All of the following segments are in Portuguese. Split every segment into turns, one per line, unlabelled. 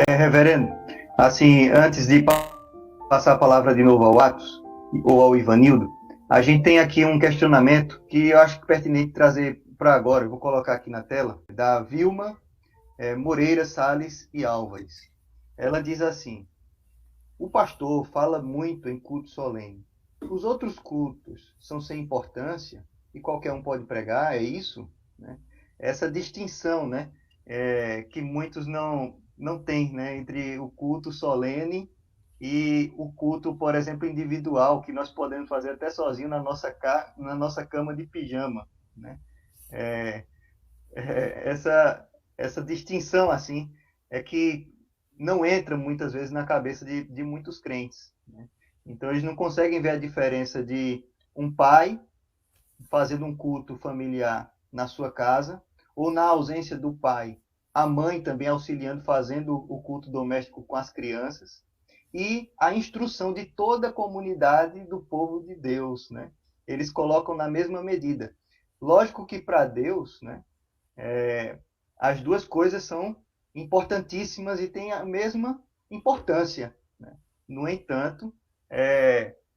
Reverendo, assim, antes de passar a palavra de novo ao Atos ou ao Ivanildo, a gente tem aqui um questionamento que eu acho pertinente trazer para agora. Eu vou colocar aqui na tela, da Vilma Moreira Salles e Álvares. Ela diz assim: o pastor fala muito em culto solene. Os outros cultos são sem importância e qualquer um pode pregar, é isso? Né? Essa distinção, né, que muitos não têm, né, entre o culto solene e o culto, por exemplo, individual, que nós podemos fazer até sozinho na nossa cama de pijama. Né? É, essa distinção, assim, é que não entra muitas vezes na cabeça de muitos crentes. Né? Então, eles não conseguem ver a diferença de um pai fazendo um culto familiar na sua casa, ou na ausência do pai, a mãe também auxiliando, fazendo o culto doméstico com as crianças, e a instrução de toda a comunidade do povo de Deus. Né? Eles colocam na mesma medida. Lógico que para Deus, né, as duas coisas são importantíssimas e têm a mesma importância. Né? No entanto,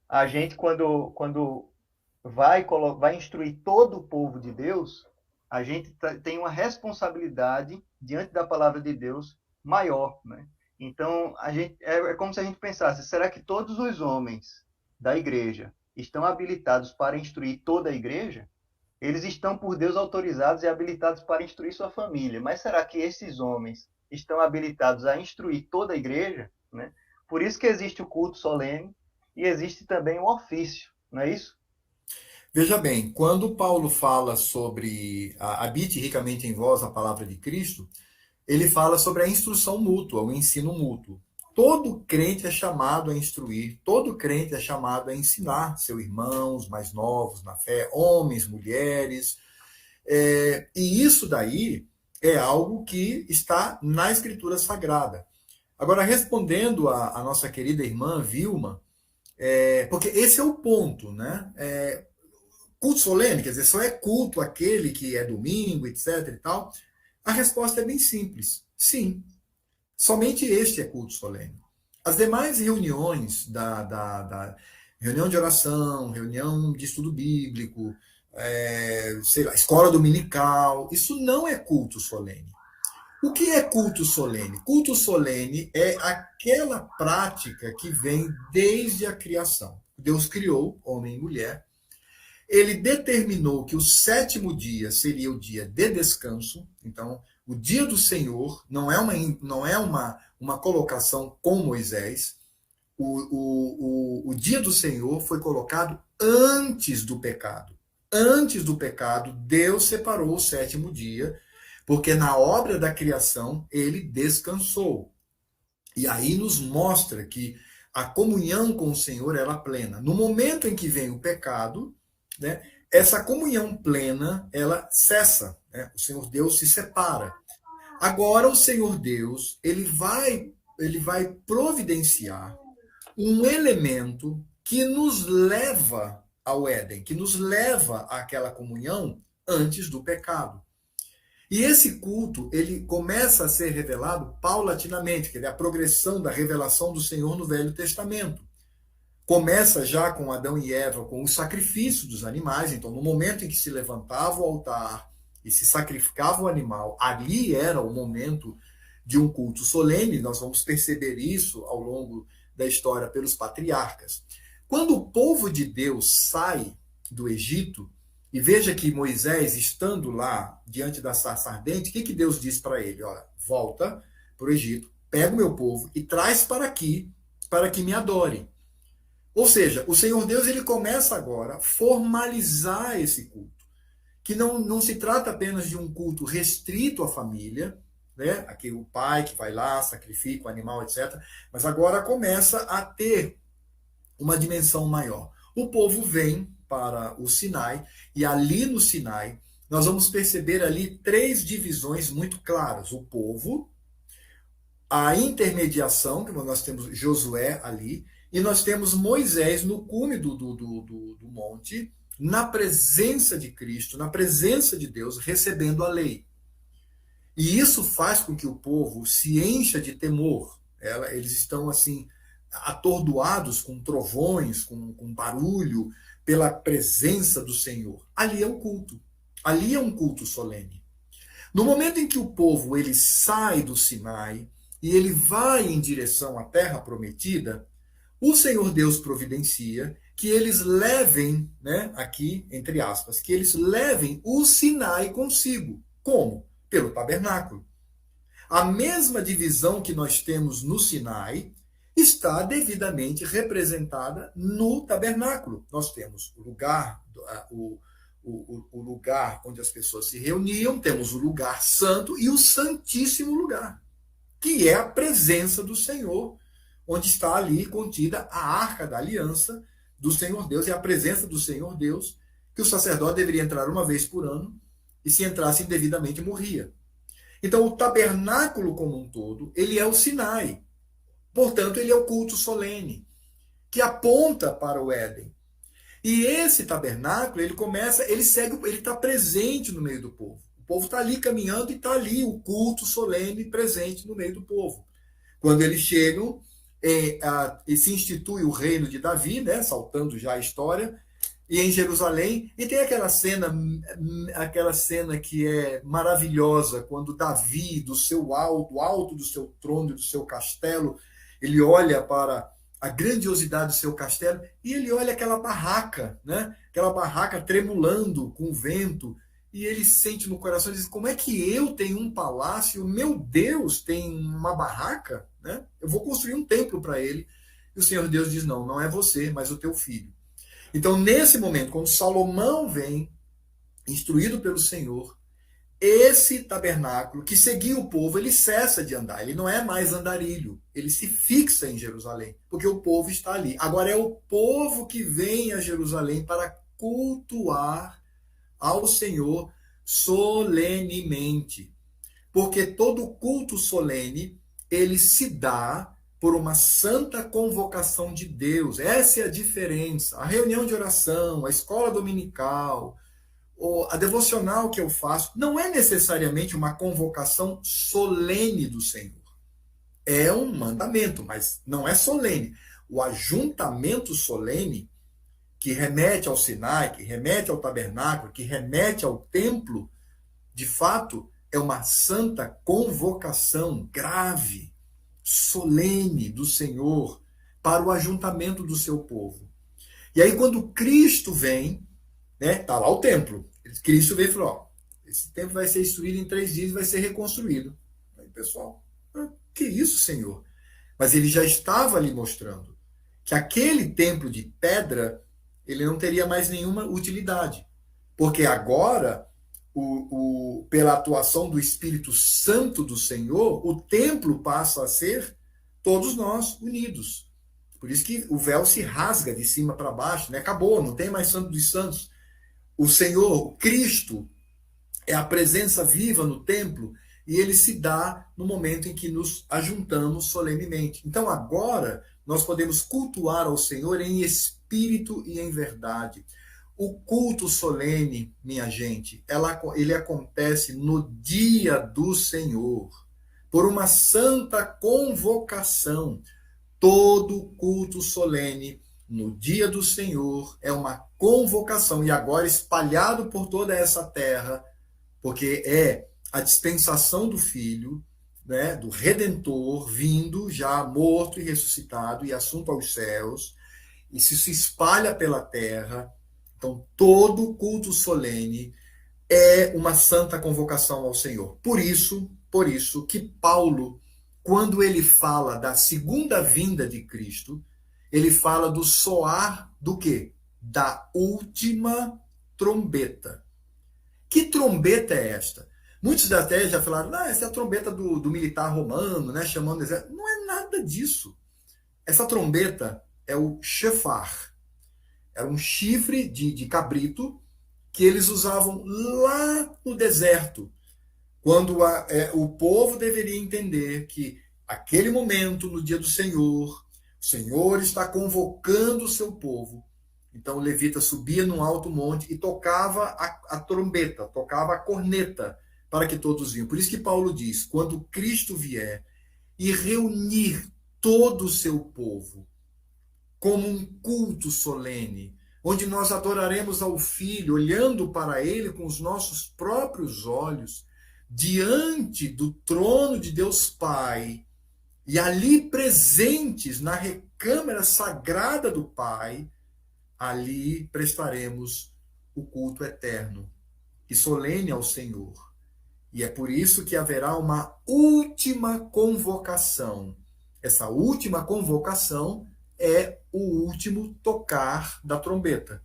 a gente, quando vai instruir todo o povo de Deus, a gente tem uma responsabilidade diante da palavra de Deus maior. Né? Então, é como se a gente pensasse: será que todos os homens da igreja estão habilitados para instruir toda a igreja? Eles estão por Deus autorizados e habilitados para instruir sua família. Mas será que esses homens estão habilitados a instruir toda a igreja? Né? Por isso que existe o culto solene e existe também o ofício, não é isso?
Veja bem, quando Paulo fala sobre habite ricamente em vós a palavra de Cristo, ele fala sobre a instrução mútua, o ensino mútuo. Todo crente é chamado a instruir, todo crente é chamado a ensinar seus irmãos mais novos na fé, homens, mulheres. E isso daí é algo que está na Escritura Sagrada. Agora, respondendo a nossa querida irmã Vilma, porque esse é o ponto, né? Culto solene, quer dizer, só é culto aquele que é domingo, etc e tal. A resposta é bem simples. Sim, somente este é culto solene. As demais reuniões da reunião de oração, reunião de estudo bíblico, sei lá, escola dominical, isso não é culto solene. O que é culto solene? Culto solene é aquela prática que vem desde a criação. Deus criou homem e mulher. Ele determinou que o sétimo dia seria o dia de descanso. Então, o dia do Senhor não é uma colocação com Moisés. O dia do Senhor foi colocado antes do pecado. Antes do pecado, Deus separou o sétimo dia, porque na obra da criação ele descansou. E aí nos mostra que a comunhão com o Senhor era plena. No momento em que vem o pecado, né, essa comunhão plena, ela cessa. Né? O Senhor Deus se separa. Agora o Senhor Deus, ele vai providenciar um elemento que nos leva ao Éden, que nos leva àquela comunhão antes do pecado. E esse culto, ele começa a ser revelado paulatinamente, que é a progressão da revelação do Senhor no Velho Testamento. Começa já com Adão e Eva, com o sacrifício dos animais. Então, no momento em que se levantava o altar e se sacrificava o animal, ali era o momento de um culto solene. Nós vamos perceber isso ao longo da história pelos patriarcas. Quando o povo de Deus sai do Egito, e veja que Moisés, estando lá diante da sarça ardente, o que Deus diz para ele? Olha, volta para o Egito, pega o meu povo e traz para aqui, para que me adore. Ou seja, o Senhor Deus, ele começa agora a formalizar esse culto, que não se trata apenas de um culto restrito à família, né? Aqui o pai que vai lá, sacrifica o animal, etc. Mas agora começa a ter uma dimensão maior. O povo vem para o Sinai, e ali no Sinai nós vamos perceber ali três divisões muito claras: o povo, a intermediação, que nós temos Josué ali, e nós temos Moisés no cume do monte, na presença de Cristo, na presença de Deus, recebendo a lei. E isso faz com que o povo se encha de temor. Eles estão assim, atordoados com trovões, com barulho, pela presença do Senhor. Ali é o culto. Ali é um culto solene. No momento em que o povo ele sai do Sinai e ele vai em direção à terra prometida, o Senhor Deus providencia que eles levem, né, aqui, entre aspas, que eles levem o Sinai consigo. Como? Pelo tabernáculo. A mesma divisão que nós temos no Sinai está devidamente representada no tabernáculo. Nós temos o lugar, o lugar onde as pessoas se reuniam, temos o lugar santo e o santíssimo lugar, que é a presença do Senhor, onde está ali contida a arca da aliança do Senhor Deus, e a presença do Senhor Deus, que o sacerdote deveria entrar uma vez por ano, e se entrasse indevidamente morria. Então o tabernáculo como um todo, ele é o Sinai. Portanto, ele é o culto solene, que aponta para o Éden. E esse tabernáculo, ele segue, ele está presente no meio do povo. O povo está ali caminhando e está ali o culto solene presente no meio do povo. Quando eles chegam, e se institui o reino de Davi, né, saltando já a história, e em Jerusalém, e tem aquela cena que é maravilhosa, quando Davi, do alto do seu trono, do seu castelo, ele olha para a grandiosidade do seu castelo e ele olha aquela barraca, né? Aquela barraca tremulando com o vento, e ele sente no coração e diz: como é que eu tenho um palácio, meu Deus tem uma barraca, né? Eu vou construir um templo para ele. E o Senhor Deus diz: não, não é você, mas o teu filho. Então, nesse momento, quando Salomão vem, instruído pelo Senhor, esse tabernáculo que seguia o povo, ele cessa de andar, ele não é mais andarilho, ele se fixa em Jerusalém, porque o povo está ali. Agora é o povo que vem a Jerusalém para cultuar ao Senhor solenemente, porque todo culto solene, ele se dá por uma santa convocação de Deus. Essa é a diferença. A reunião de oração, a escola dominical, a devocional que eu faço, não é necessariamente uma convocação solene do Senhor. É um mandamento, mas não é solene. O ajuntamento solene, que remete ao Sinai, que remete ao tabernáculo, que remete ao templo, de fato, é uma santa convocação grave, solene do Senhor para o ajuntamento do seu povo. E aí, quando Cristo vem, né, tá lá o templo. Cristo veio e falou: ó, esse templo vai ser destruído em 3 dias e vai ser reconstruído. Aí, pessoal, que isso, Senhor? Mas ele já estava ali mostrando que aquele templo de pedra, ele não teria mais nenhuma utilidade. Porque agora, pela atuação do Espírito Santo do Senhor, o templo passa a ser todos nós unidos. Por isso que o véu se rasga de cima para baixo, né? Acabou, não tem mais Santo dos Santos. O Senhor, Cristo, é a presença viva no templo, e ele se dá no momento em que nos ajuntamos solenemente. Então agora nós podemos cultuar ao Senhor em espírito e em verdade. O culto solene, minha gente, ele acontece no dia do Senhor, por uma santa convocação. Todo culto solene no dia do Senhor é uma convocação, e agora espalhado por toda essa terra, porque é a dispensação do Filho, né, do Redentor, vindo já morto e ressuscitado e assunto aos céus, e se espalha pela terra. Então, todo culto solene é uma santa convocação ao Senhor. Por isso que Paulo, quando ele fala da segunda vinda de Cristo, ele fala do soar do quê? Da última trombeta. Que trombeta é esta? Muitos até já falaram: essa é a trombeta do militar romano, né, chamando o exército. Não é nada disso. Essa trombeta é o shofar. Era um chifre de cabrito que eles usavam lá no deserto, quando o povo deveria entender que aquele momento, no dia do Senhor, o Senhor está convocando o seu povo. Então o levita subia num alto monte e tocava a trombeta, tocava a corneta, para que todos vinham. Por isso que Paulo diz, quando Cristo vier e reunir todo o seu povo, como um culto solene, onde nós adoraremos ao Filho, olhando para ele com os nossos próprios olhos, diante do trono de Deus Pai, e ali presentes na recâmara sagrada do Pai, ali prestaremos o culto eterno e solene ao Senhor. E é por isso que haverá uma última convocação. Essa última convocação é o último tocar da trombeta,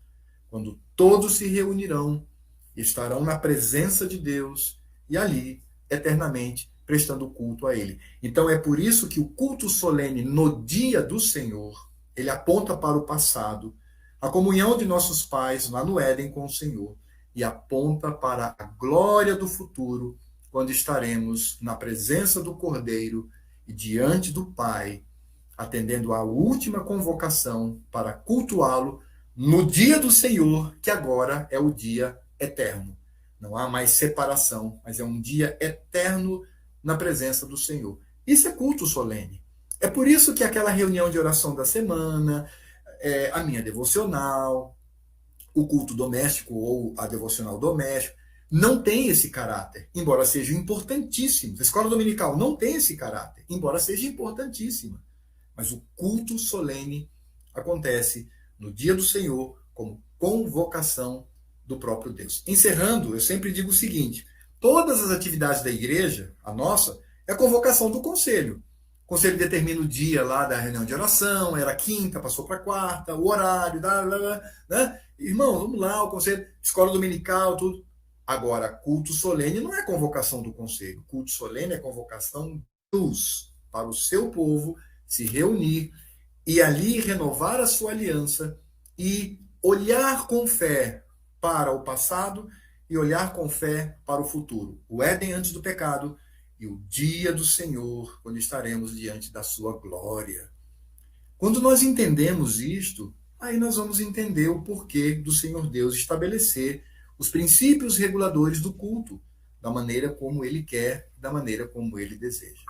quando todos se reunirão, estarão na presença de Deus e ali, eternamente, prestando culto a Ele. Então é por isso que o culto solene no dia do Senhor, ele aponta para o passado, a comunhão de nossos pais lá no Éden com o Senhor, e aponta para a glória do futuro, quando estaremos na presença do Cordeiro e diante do Pai, atendendo à última convocação para cultuá-lo no dia do Senhor, que agora é o dia eterno. Não há mais separação, mas é um dia eterno na presença do Senhor. Isso é culto solene. É por isso que aquela reunião de oração da semana, a minha devocional, o culto doméstico ou a devocional doméstica, não tem esse caráter, embora seja importantíssimo. A escola dominical não tem esse caráter, embora seja importantíssima. Mas o culto solene acontece no dia do Senhor como convocação do próprio Deus. Encerrando, eu sempre digo o seguinte, todas as atividades da igreja, a nossa, é a convocação do conselho. O conselho determina o dia lá da reunião de oração, era quinta, passou para quarta, o horário, né? Irmão, vamos lá, o conselho, escola dominical, tudo. Agora, culto solene não é convocação do conselho. Culto solene é convocação de Deus para o seu povo se reunir e ali renovar a sua aliança e olhar com fé para o passado e olhar com fé para o futuro. O Éden antes do pecado e o dia do Senhor, quando estaremos diante da sua glória. Quando nós entendemos isto, aí nós vamos entender o porquê do Senhor Deus estabelecer os princípios reguladores do culto, da maneira como ele quer, da maneira como ele deseja.